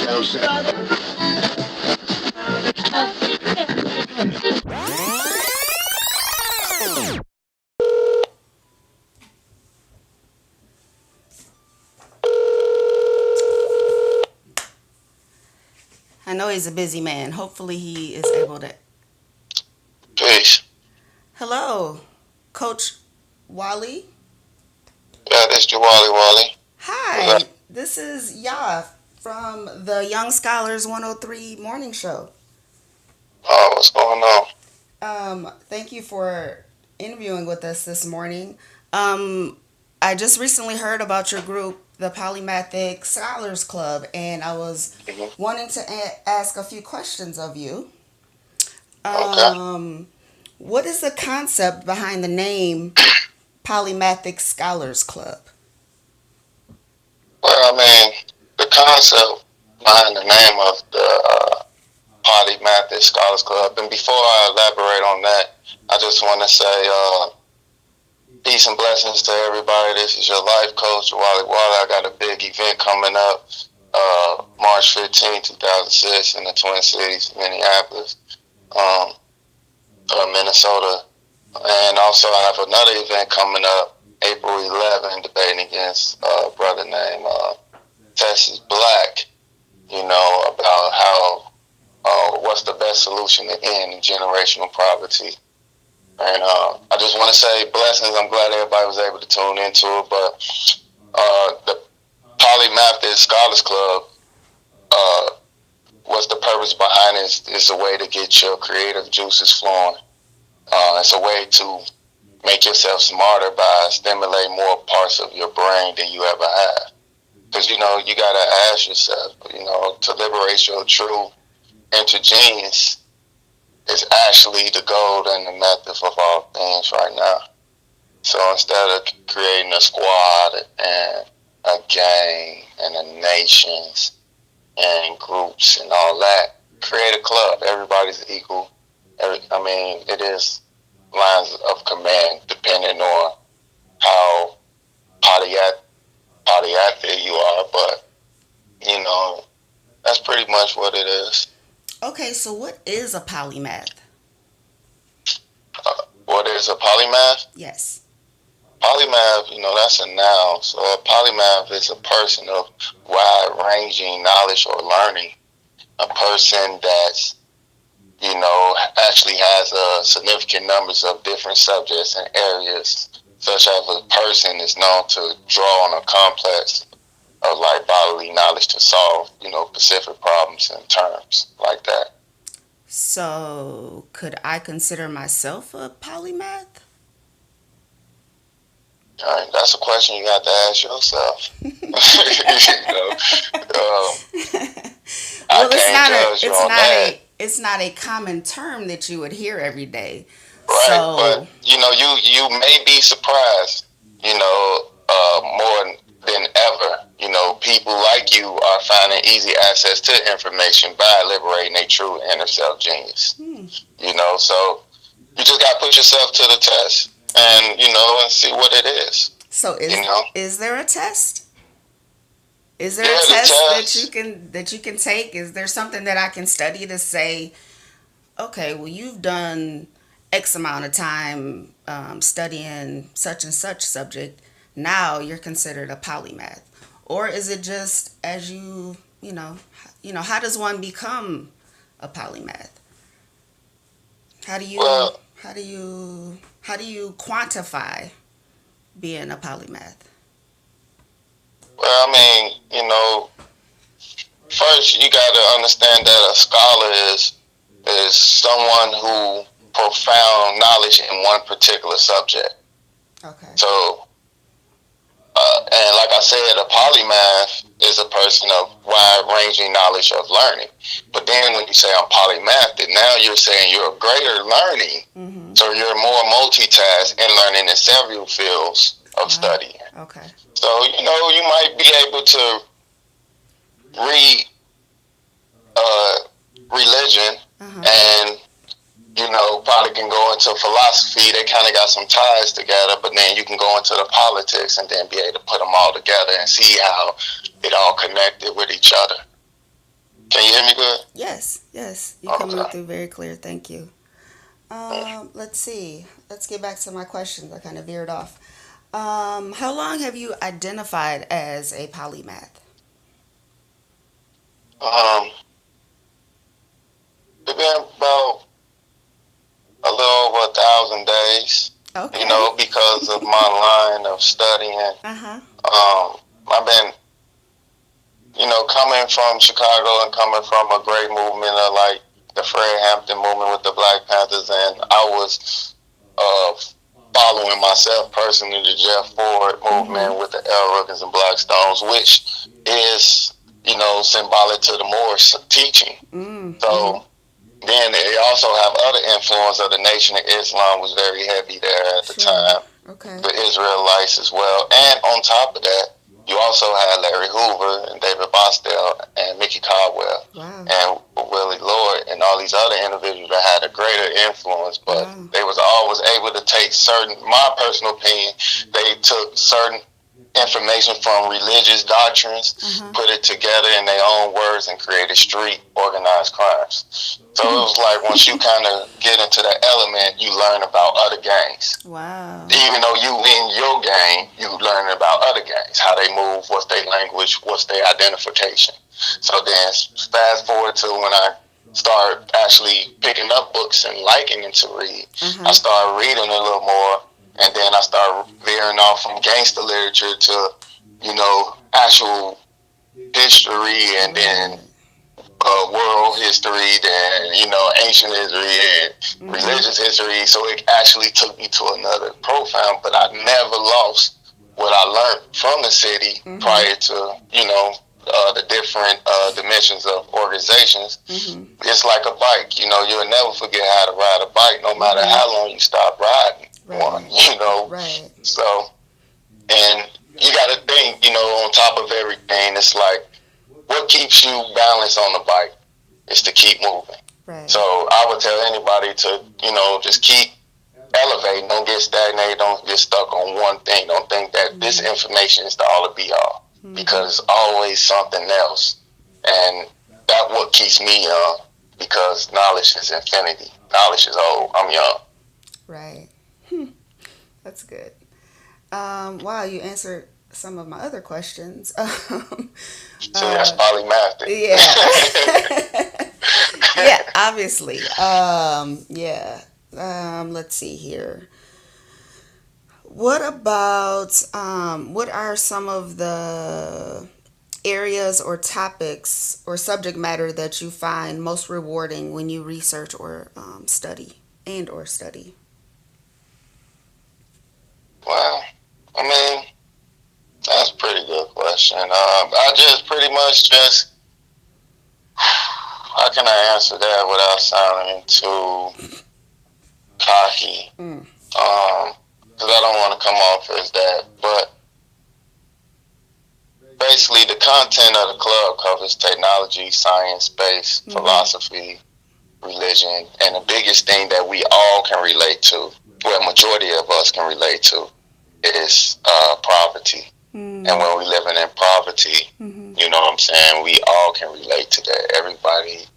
I know he's a busy man. Hopefully, he is able to. Peace. Hello, Coach Wali. Yeah, this Jwali Wali. What's Hi, up? this is Ya from the Young Scholars 103 Morning Show. Oh, what's going on? Thank you for interviewing with us this morning. Um, I just recently heard about your group, the Polymathic Scholars Club, and I was Hmm. wanting to ask a few questions of you. Okay. Um, what is the concept behind the name Polymathic Scholars Club? Well, I mean, the concept behind the name of the Polymath Scholars Club, and before I elaborate on that, I just want to say peace and blessings to everybody. This is your life coach, Wali Wali. I got a big event coming up March 15, 2006, in the Twin Cities, Minneapolis, um, Minnesota. And also, I have another event coming up April 11, debating against a brother named Texas Black, about how what's the best solution to end generational poverty. And I just want to say blessings. I'm glad everybody was able to tune into it. But the Polymath Scholars Club, uh, what's the purpose behind it is a way to get your creative juices flowing. It's a way to make yourself smarter by stimulating more parts of your brain than you ever have. Because, you got to ask yourself, to liberate your true inner genius is actually the goal and the method of all things right now. So instead of creating a squad and a gang and a nations and groups and all that, create a club. Everybody's equal. It is lines of command depending on how polyathic you are, but that's pretty much what it is. Okay, so what is a polymath? What is a polymath? Yes. Polymath, that's a noun. So a polymath is a person of wide-ranging knowledge or learning. A person that's, actually has significant numbers of different subjects and areas, such as a person is known to draw on a complex of like bodily knowledge to solve, specific problems and terms like that. So, could I consider myself a polymath? All right, that's a question you have to ask yourself. I Well, can't judge you it's on not that, a common term that you would hear every day. right? So, But you may be surprised, more than ever. People like you are finding easy access to information by liberating a true inner self genius. hmm. So you just got to put yourself to the test, and see what it is. So You know, is there a test? Is there a yeah, the test test. that you can take? Is there something that I can study to say, okay, well, you've done X amount of time studying such and such subject. Now you're considered a polymath, or is it just as how does one become a polymath? How do you Well, how do you quantify being a polymath? well, first you got to understand that a scholar is someone who profound knowledge in one particular subject. Okay. So, and like I said, a polymath is a person of wide-ranging knowledge of learning. But then when you say I'm polymathic, now you're saying you're greater learning. Mm-hmm. So you're more multitask and learning in several fields of Ah, study. okay. So, you might be able to read uh, religion Uh-huh. and probably can go into philosophy. They kind of got some ties together, but then you can go into the politics and then be able to put them all together and see how it all connected with each other. Can you hear me good? Yes, yes, you're coming Okay. through very clear. Thank you. Let's see. Let's get back to my questions. I kind of veered off. How long have you identified as a polymath? Um, it's been about a little over 1,000 days, Okay. because of my line of studying. Uh huh. I've been, coming from Chicago and coming from a great movement of like the Fred Hampton movement with the Black Panthers, and I was uh, following myself personally the Jeff Ford Mhm. movement with the L. Rookers and Blackstones, which is, symbolic to the Moorish teaching. Mm. Mhm. So then they also have other influence of the Nation of Islam was very heavy there at the Sure. time, Okay. the Israelites as well. And on top of that, you also had Larry Hoover and David Bostel and Mickey Caldwell Wow. and Willie Lloyd and all these other individuals that had a greater influence, but Wow. they was always able to take certain, my personal opinion, they took certain information from religious doctrines, Uh huh. put it together in their own words, and created street organized crimes. So it was like once you kind of get into that element, you learn about other gangs. Wow. Even though you in your gang, you learn about other gangs, how they move, what's their language, what's their identification. So then fast forward to when I started actually picking up books and liking them to read. Uh I huh. started reading a little more, and then I started veering off from gangster literature to, actual history, and then Right. world history, then ancient history and Mhm. religious history. So it actually took me to another profound. But I never lost what I learned from the city Mhm. prior to the different dimensions of organizations. Mhm. It's like a bike. You'll never forget how to ride a bike, no matter Mhm. how long you stop riding one. Right. Right. So and you got to think, on top of everything, it's like what keeps you balanced on the bike is to keep moving. Right. So I would tell anybody to, just keep elevating. Don't get stagnated. Don't get stuck on one thing. Don't think that this Mhm. information is the all to be all, Mhm. because always something else. And that what keeps me young, because knowledge is infinity. Knowledge is old. I'm young. Right. That's good. Wow, you answered some of my other questions. See, that's uh, polymathic. yeah. Yeah, obviously. Yeah. Let's see here. What are some of the areas or topics or subject matter that you find most rewarding when you research or study? Well, I mean, that's a pretty good question. I just pretty much just, how can I answer that without sounding too cocky? Mm. Because I don't want to come off as that. But basically, the content of the club covers technology, science, space, Mhm. philosophy, religion, and the biggest thing that we all can relate to, well, majority of us can relate to, is poverty. And Mm. when we living in poverty, Mhm. you know what I'm saying, we all can relate to that. Everybody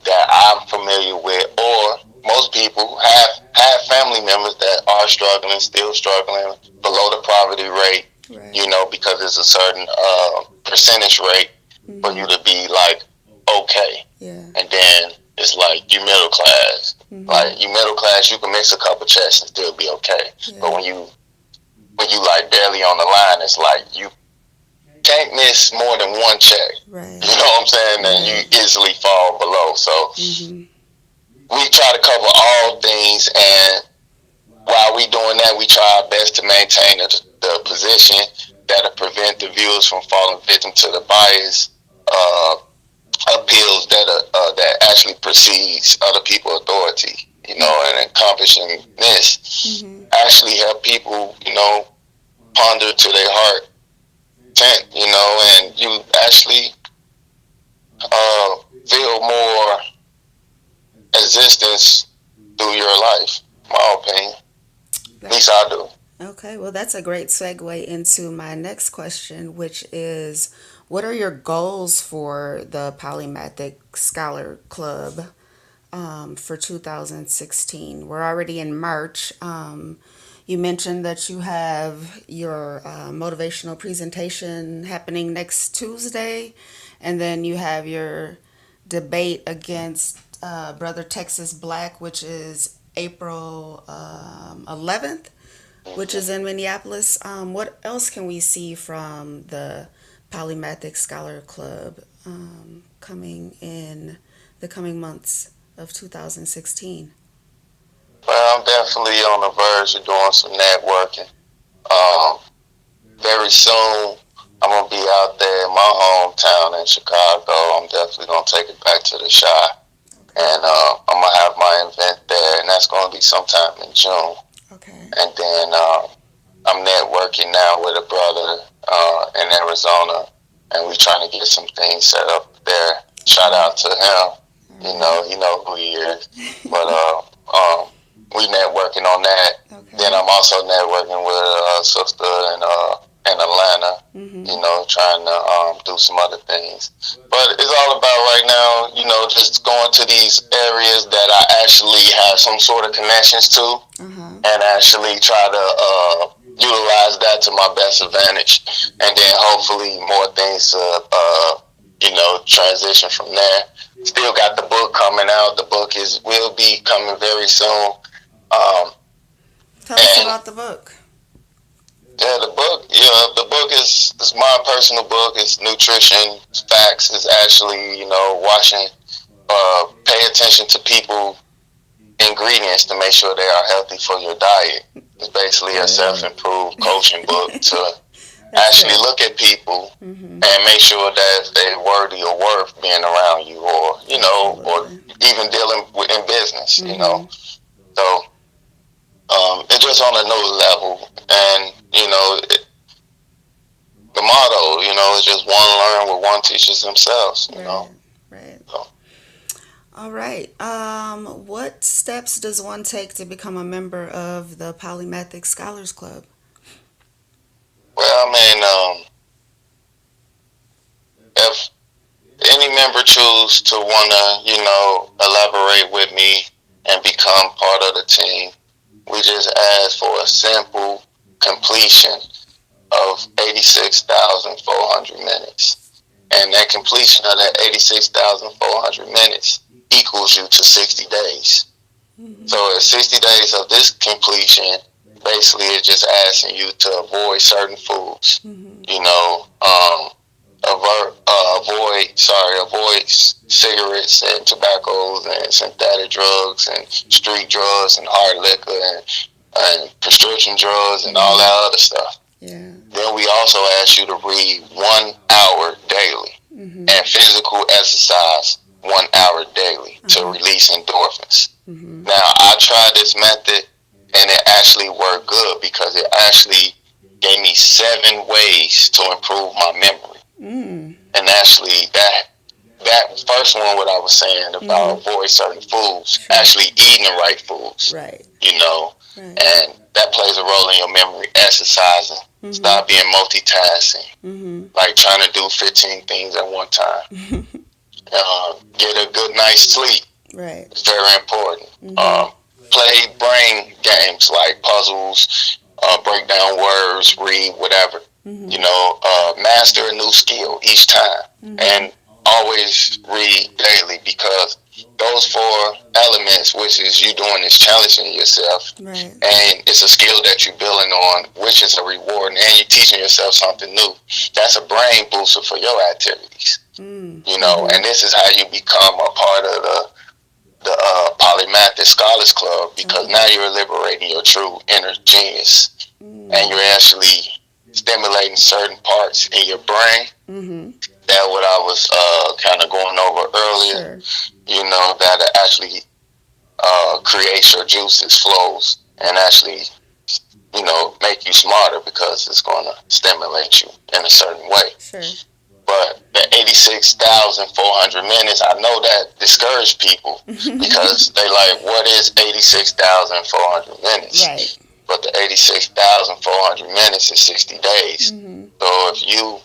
that I'm familiar with, or most people have family members that are struggling, still struggling below the poverty rate, Right. because it's a certain percentage rate for you Mhm. to be like okay. Yeah. And then it's like you middle class. Mhm. Like you middle class, you can miss a couple checks and still be okay. But Yeah. when you like barely on the line, it's like you can't miss more than one check. You Right. know what I'm saying? And Right. you easily fall below. So Mhm. we try to cover all things, and while we doing that, we try our best to maintain the position that'll prevent the viewers from falling victim to the bias uh, appeals that actually precedes other people's authority. And accomplishing this Mhm. actually help people, ponder to their heart intent, and you actually feel more existence through your life. My opinion. At That least I do. Okay, well, that's a great segue into my next question, which is what are your goals for the Polymathic Scholar Club for 2016? We're already in March. You mentioned that you have your motivational presentation happening next Tuesday, and then you have your debate against Brother Texas Black, which is April 11th, which is in Minneapolis. What else can we see from the Polymathic Scholar Club coming in the coming months of 2016? Well, I'm definitely on the verge of doing some networking. Um, Very soon, I'm gonna be out there in my hometown in Chicago. I'm definitely gonna take it back to the Shy, Okay. and I'm gonna have my event there, and that's gonna be sometime in June. Okay. And then I'm networking now with a brother in Arizona, and we trying to get some things set up there. Shout Okay. out to him. All right. He know who he is. But we networking on that. Then Okay. I'm also networking with a sister in Atlanta. Mhm. Trying to do some other things. But it's all about right now. Just going to these areas that I actually have some sort of connections to, Uh huh. and actually try to utilize that to my best advantage, and then hopefully more things transition from there. Still got the book coming out. The book is will be coming very soon. Um, Tell us and about the book. yeah, the book is my personal book. It's nutrition facts. It's actually watching. Pay attention to people ingredients to make sure they are healthy for your diet. It's basically a Good. self-improved coaching book to That's actually good. look at people Mhm. and make sure that they're worthy or worth being around you, or Absolutely. even dealing with in business. Mhm. So it's just on another level, and the motto, is just one learn what one teaches themselves. Right. Right. So, All right. What steps does one take to become a member of the Polymathic Scholars Club? well, I mean, if any member choose to wanna, elaborate with me and become part of the team, we just ask for a simple completion of 86,400 minutes. And that completion of that 86,400 minutes equals you to 60 days. Mhm. So at 60 days of this completion, basically it's just asking you to avoid certain foods. Mhm. You know, avoid cigarettes and tobaccos and synthetic drugs and street drugs and hard liquor and prescription drugs and all Mhm. that other stuff. Yeah. Then we also ask you to read 1 hour daily Mhm. and physical exercise 1 hour daily Uh to huh. release endorphins. Mhm. Now, I tried this method and it actually worked good because it actually gave me 7 ways to improve my memory. Mm. And actually, that first one, what I was saying Mhm. about avoid certain foods, Sure. actually eating the right foods, Right. you know, Right. and that plays a role in your memory. Exercising, Mhm. stop being multitasking, Mhm. like trying to do 15 things at one time. Get a good night's sleep. Right. It's very important. Mhm. Play brain games like puzzles, break down words, read, whatever. Mhm. Master a new skill each time. Mhm. And always read daily because those 4 elements, which is you doing is challenging yourself, Right. and it's a skill that you're building on, which is a reward, and you're teaching yourself something new. That's a brain booster for your activities. Mm. And Mhm. this is how you become a part of the Polymath Scholars Club because Okay. now you're liberating your true inner genius and Mm. you're actually stimulating certain parts in your brain. Mhm. That what I was kind of going over earlier. Sure. That actually creates your juices flows and actually make you smarter because it's going to stimulate you in a certain way. Sure. But the 86,400 minutes, I know that discouraged people because they like, what is 86,400 minutes? Right. but the 86,400 minutes is 60 days. Mm-hmm. So if you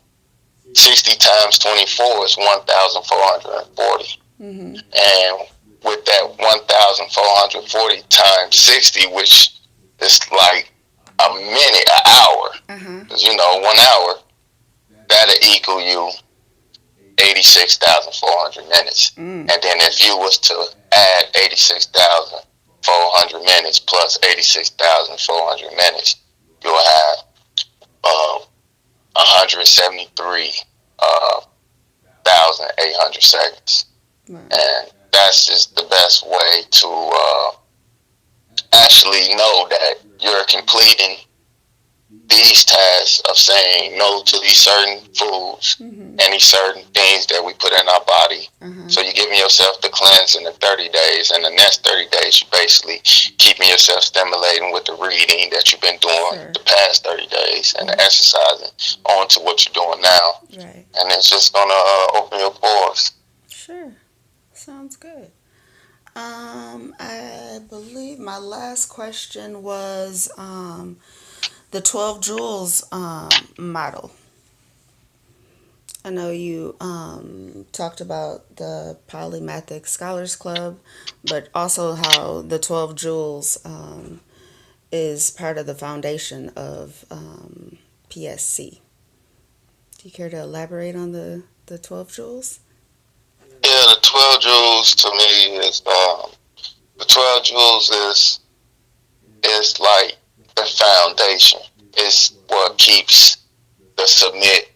60 times 24 is 1,440. Mm-hmm. And with that 1,440 times 60, which is like a minute, an hour, Uh-huh. because 1 hour, that'll equal you 86,400 minutes. Mm. And then if you was to add 86,400 minutes plus 86,400 minutes, you'll have 173,800 seconds. Right. And that's just the best way to actually know that you're completing these tasks of saying no to these certain foods Mm-hmm. and these certain things that we put in our body. Uh-huh. So you're giving yourself the cleanse in the 30 days, and the next 30 days you basically keeping yourself stimulating with the reading that you've been doing Sure. the past 30 days and the Mm-hmm. exercising on to what you're doing now. Right. And it's just going to open your pores. Sure. Sounds good. I believe my last question was the 12 Jewels model. I know you talked about the Polymathic Scholars Club, but also how the 12 Jewels is part of the foundation of PSC. Do you care to elaborate on the 12 Jewels? Yeah, the 12 jewels to me is the 12 jewels is like the foundation. It's what keeps the submit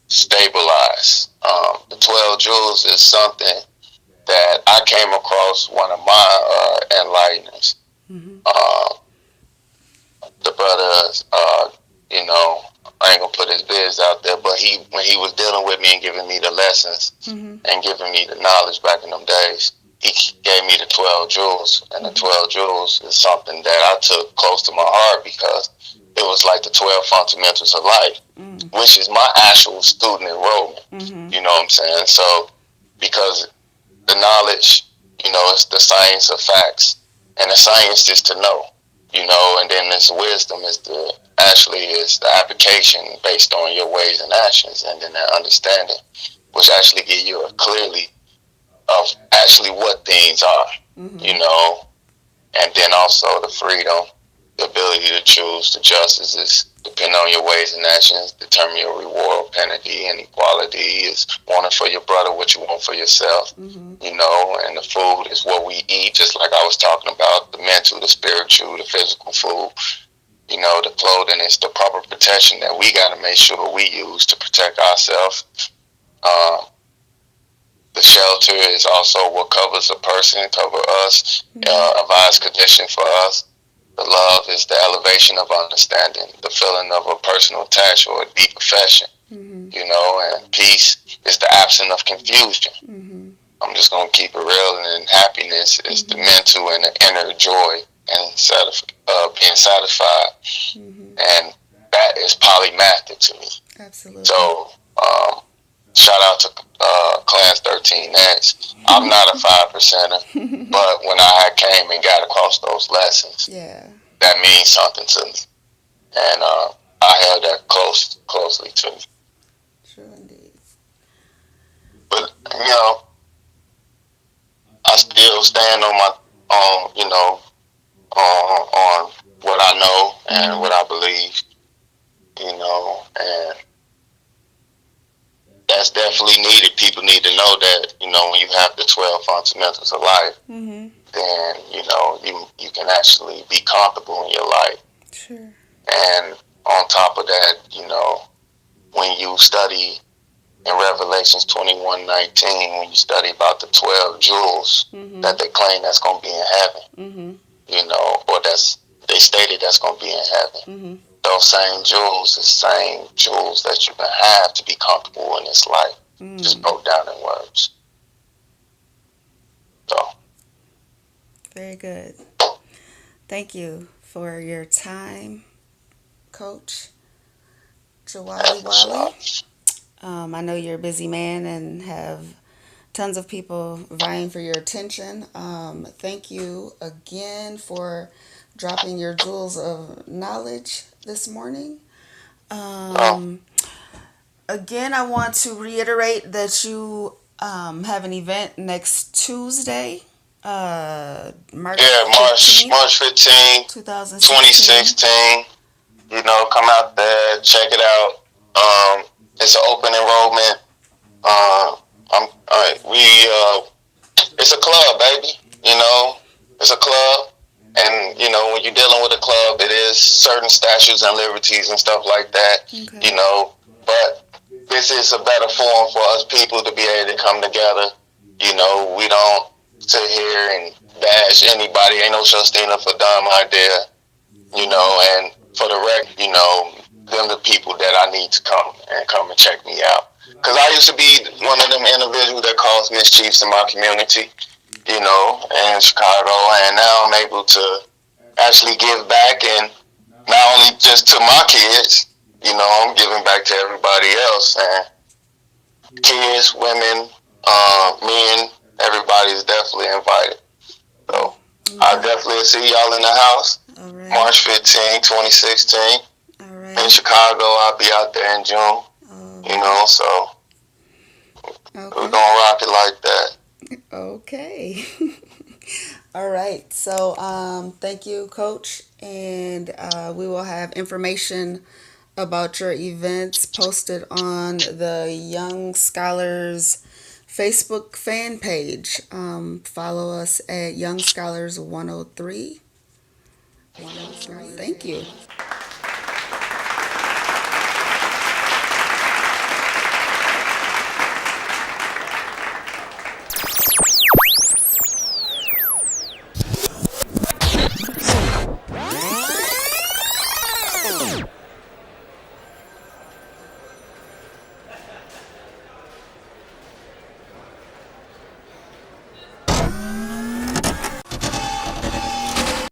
stabilized. The 12 jewels is something that I came across one of my enlighteners. Mm-hmm. Uh, the brother, I ain't gonna put his biz out there, but when he was dealing with me and giving me the lessons Mm-hmm. and giving me the knowledge back in them days, he gave me the 12 jewels, and the Mm-hmm. 12 jewels is something that I took close to my heart because it was like the 12 fundamentals of life, Mm-hmm. which is my actual student enrollment. Mm-hmm. You know what I'm saying? So because the knowledge, it's the science of facts, and the science is to know, and then this wisdom is the application based on your ways and actions, and then that understanding, which actually give you a clearly of actually what things are, Mm-hmm. you know, and then also the freedom, the ability to choose, the justice is depending on your ways and actions, determine your reward, penalty, and equality is wanting for your brother what you want for yourself, Mm-hmm. and the food is what we eat, just like I was talking about, the mental, the spiritual, the physical food. The clothing is the proper protection that we got to make sure we use to protect ourselves. Um, the shelter is also what covers a person, cover us, Mm-hmm. advise condition for us. The love is the elevation of understanding, the feeling of a personal attach or a deep affection, Mm-hmm. and peace is the absence of confusion. Mm-hmm. I'm just going to keep it real, and happiness is the Mm-hmm. mental and the inner joy and being satisfied. Mm-hmm. And that is polymathic to me. Absolutely. So, shout out to Class 13X. I'm not a 5%er, but when I came and got across those lessons, Yeah. that means something to me. And I held that closely to me. True indeed. But, I still stand on on what I know and Mm-hmm. what I believe, and that's definitely needed. People need to know that, when you have the 12 fundamentals of life, Mm-hmm. then, you can actually be comfortable in your life. Sure. And on top of that, when you study in Revelations 21:19, when you study about the 12 jewels Mm-hmm. that they claim that's going to be in heaven, Mm-hmm. or they stated that's going to be in heaven. Mm-hmm. Those same jewels, the same jewels that you can have to be comfortable in this life, just Mm. broke down in words. So, Very good. Thank you for your time, Coach Jwali that's what's Wali. up. I know you're a busy man and have tons of people vying for your attention. Thank you again for dropping your jewels of knowledge this morning. Oh, Um, Again, I want to reiterate that you have an event next Tuesday, March yeah, March 15th, March 15, 2016. 2016. Come out there, check it out. It's an open enrollment. It's a club, baby. It's a club, and when you're dealing with a club, it is certain statutes and liberties and stuff like that. Okay. But this is a better forum for us people to be able to come together. We don't sit here and bash anybody. Ain't no such thing as a dumb idea. And for the record, them the people that I need to come and check me out. Because I used to be one of them individuals that caused mischiefs in my community, in Chicago, and now I'm able to actually give back, and not only just to my kids, I'm giving back to everybody else, and kids, women, men, everybody's definitely invited. So I Okay. definitely see y'all in the house. All right. March 15, 2016. All In right. Chicago, I'll be out there in June, All right. so we're Okay. gonna rock it like that. Okay. All right. So, thank you, Coach. And we will have information about your events posted on the Young Scholars Facebook fan page. Follow us at Young Scholars 103. Thank you.